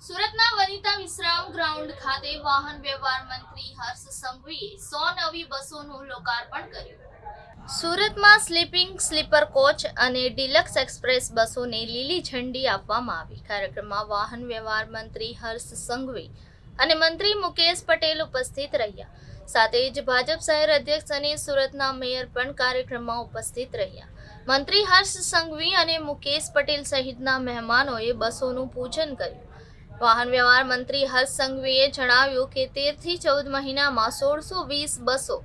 સુરતના વનિતા વિશ્રામ ગ્રાઉન્ડ ખાતે વાહન વ્યવહાર મંત્રી હર્ષ સંઘવીએ 100 નવી બસોનું લોકાર્પણ કર્યું। સુરતમાં સ્લીપર કોચ અને ડિલક્સ એક્સપ્રેસ બસોને લીલી ઝંડી આપવામાં આવી। કાર્યક્રમમાં વાહન વ્યવહાર મંત્રી હર્ષ સંઘવી અને મંત્રી મુકેશ પટેલ ઉપસ્થિત રહ્યા। સાથે જ ભાજપ શહેર અધ્યક્ષ અને સુરતના મેયર પણ કાર્યક્રમમાં ઉપસ્થિત રહ્યા। મંત્રી હર્ષ સંઘવી અને મુકેશ પટેલ સહિતના મહેમાનોએ બસોનું પૂજન કર્યું। વાહન વ્યવહાર મંત્રી હર્ષ સંઘવીએ જણાવ્યું કે 13 થી 14 મહિનામાં 1620 બસો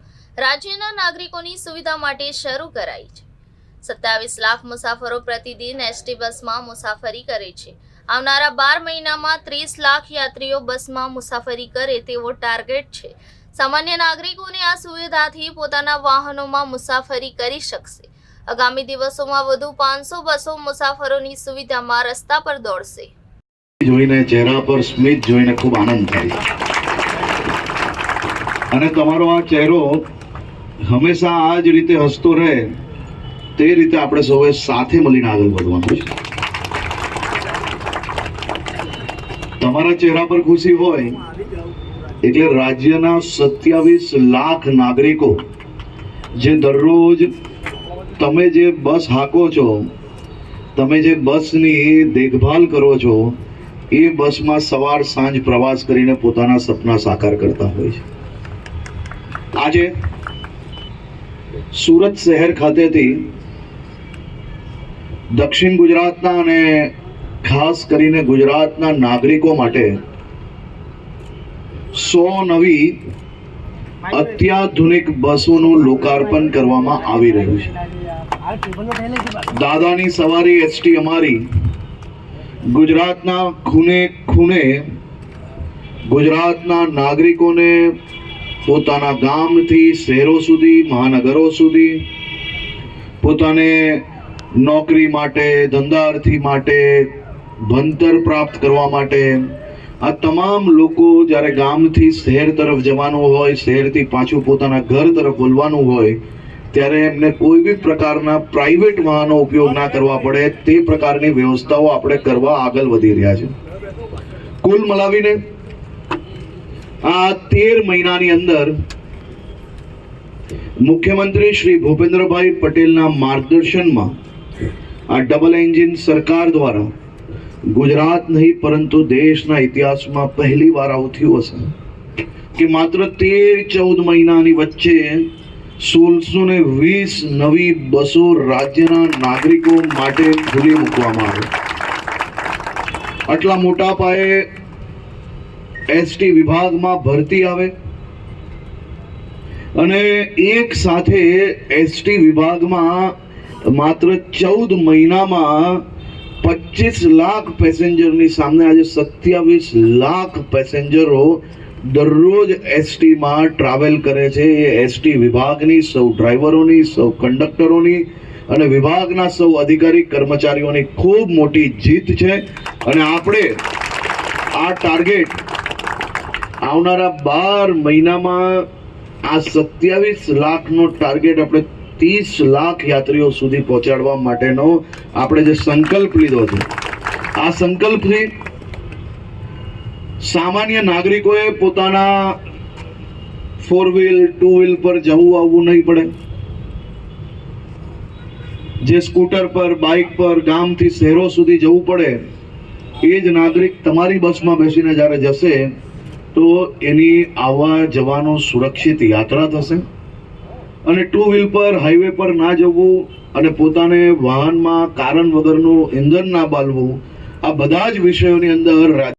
રાજ્યના નાગરિકોની સુવિધા માટે શરૂ કરાઈ છે। 27 લાખ મુસાફરો પ્રતિદિન એસટી બસમાં મુસાફરી કરે છે। આવનારા 12 મહિનામાં 30 લાખ યાત્રીઓ બસમાં મુસાફરી કરે તેવો ટાર્ગેટ છે। સામાન્ય નાગરિકોને આ સુવિધાથી પોતાના વાહનોમાં મુસાફરી કરી શકશે। આગામી દિવસોમાં વધુ 500 બસો મુસાફરોની સુવિધામાં રસ્તા પર દોડશે। જોઈને ચહેરા પર સ્મિત જોઈને ખૂબ આનંદ થાય અને તમારો આ ચહેરો હંમેશા આ જ રીતે હસતો રહે તે રીતે આપણે સૌએ સાથે મળીને આગળ વધવાનું છે। તમારા ચહેરા પર ખુશી હોય એટલે રાજ્યના 27 લાખ નાગરિકો જે દરરોજ તમે જે બસ હાકો છો, તમે જે બસની દેખભાલ કરો છો, એ બસમાં સવાર સાંજ પ્રવાસ કરીને પોતાના સપના સાકાર કરતા હોય છે। આજે સુરત શહેર ખાતેથી દક્ષિણ ગુજરાતના અને ખાસ કરીને ગુજરાતના નાગરિકો માટે 100 નવી અત્યાધુનિક બસોનું લોકાર્પણ કરવામાં આવી રહ્યું છે। દાદાની સવારી એસટી અમારી ગુજરાતના ખૂણે ખૂણે ગુજરાતના નાગરિકોને પોતાના ગામથી શહેરો સુધી, મહાનગરો સુધી, પોતાને નોકરી માટે, ધંધાર્થી માટે, ભણતર પ્રાપ્ત કરવા માટે, આ તમામ લોકો જ્યારે ગામથી શહેર તરફ જવાનું હોય, શહેરથી પાછું પોતાના ઘર તરફ વળવાનું હોય ત્યારે એમને કોઈ બી પ્રકારના પ્રાઇવેટ વાહનો ઉપયોગ ના કરવા પડે તે પ્રકારની વ્યવસ્થાઓ આપણે કરવા આગળ વધી રહ્યા છે। કુલ મળાવીને આ 13 મહિનાની અંદર મુખ્યમંત્રી શ્રી ભૂપેન્દ્રભાઈ પટેલના માર્ગદર્શનમાં આ ડબલ એન્જિન સરકાર દ્વારા ગુજરાત નહીં પરંતુ દેશના ઇતિહાસમાં પહેલી વાર આવું થયું હશે કે માત્ર 13-14 મહિનાની વચ્ચે 1620 નવી બસો રાજ્યના નાગરિકો માટે ખુલ્લી મૂકવામાં આવે। આટલા મોટા પાયે એસટી વિભાગમાં ભરતી આવે અને એક સાથે એસટી વિભાગમાં માત્ર 14 મહિનામાં 25 લાખ પેસેન્જરની સામે આજે 27 લાખ પેસેન્જરો દરરોજ એસટીમાં ટ્રાવેલ કરે છે। એ એસટી વિભાગની સૌ ડ્રાઈવરોની, સૌ કંડક્ટરોની અને વિભાગના સૌ અધિકારી કર્મચારીઓની ખૂબ મોટી જીત છે અને આપણે આ ટાર્ગેટ આવનારા 12 મહિનામાં આ 27 લાખનો ટાર્ગેટ આપણે 30 લાખ યાત્રીઓ સુધી પહોંચાડવા માટેનો આપણે જે સંકલ્પ લીધો છે, આ સંકલ્પથી સામાન્ય નાગરિકોએ પોતાના 4 વ્હીલ 2 વ્હીલ પર જવું આવવું નહીં પડે। જે સ્કૂટર પર, બાઇક પર ગામથી શહેરો સુધી જવું પડે એ જ નાગરિક તમારી બસમાં બેસીને જ્યારે જશે તો એની આવવા જવાનો સુરક્ષિત યાત્રા થશે અને 2 વ્હીલ પર હાઈવે પર ના જવું અને પોતાને વાહનમાં કારણ વગરનું ઇંધણ ના બાળવું, આ બધા જ વિષયોની અંદર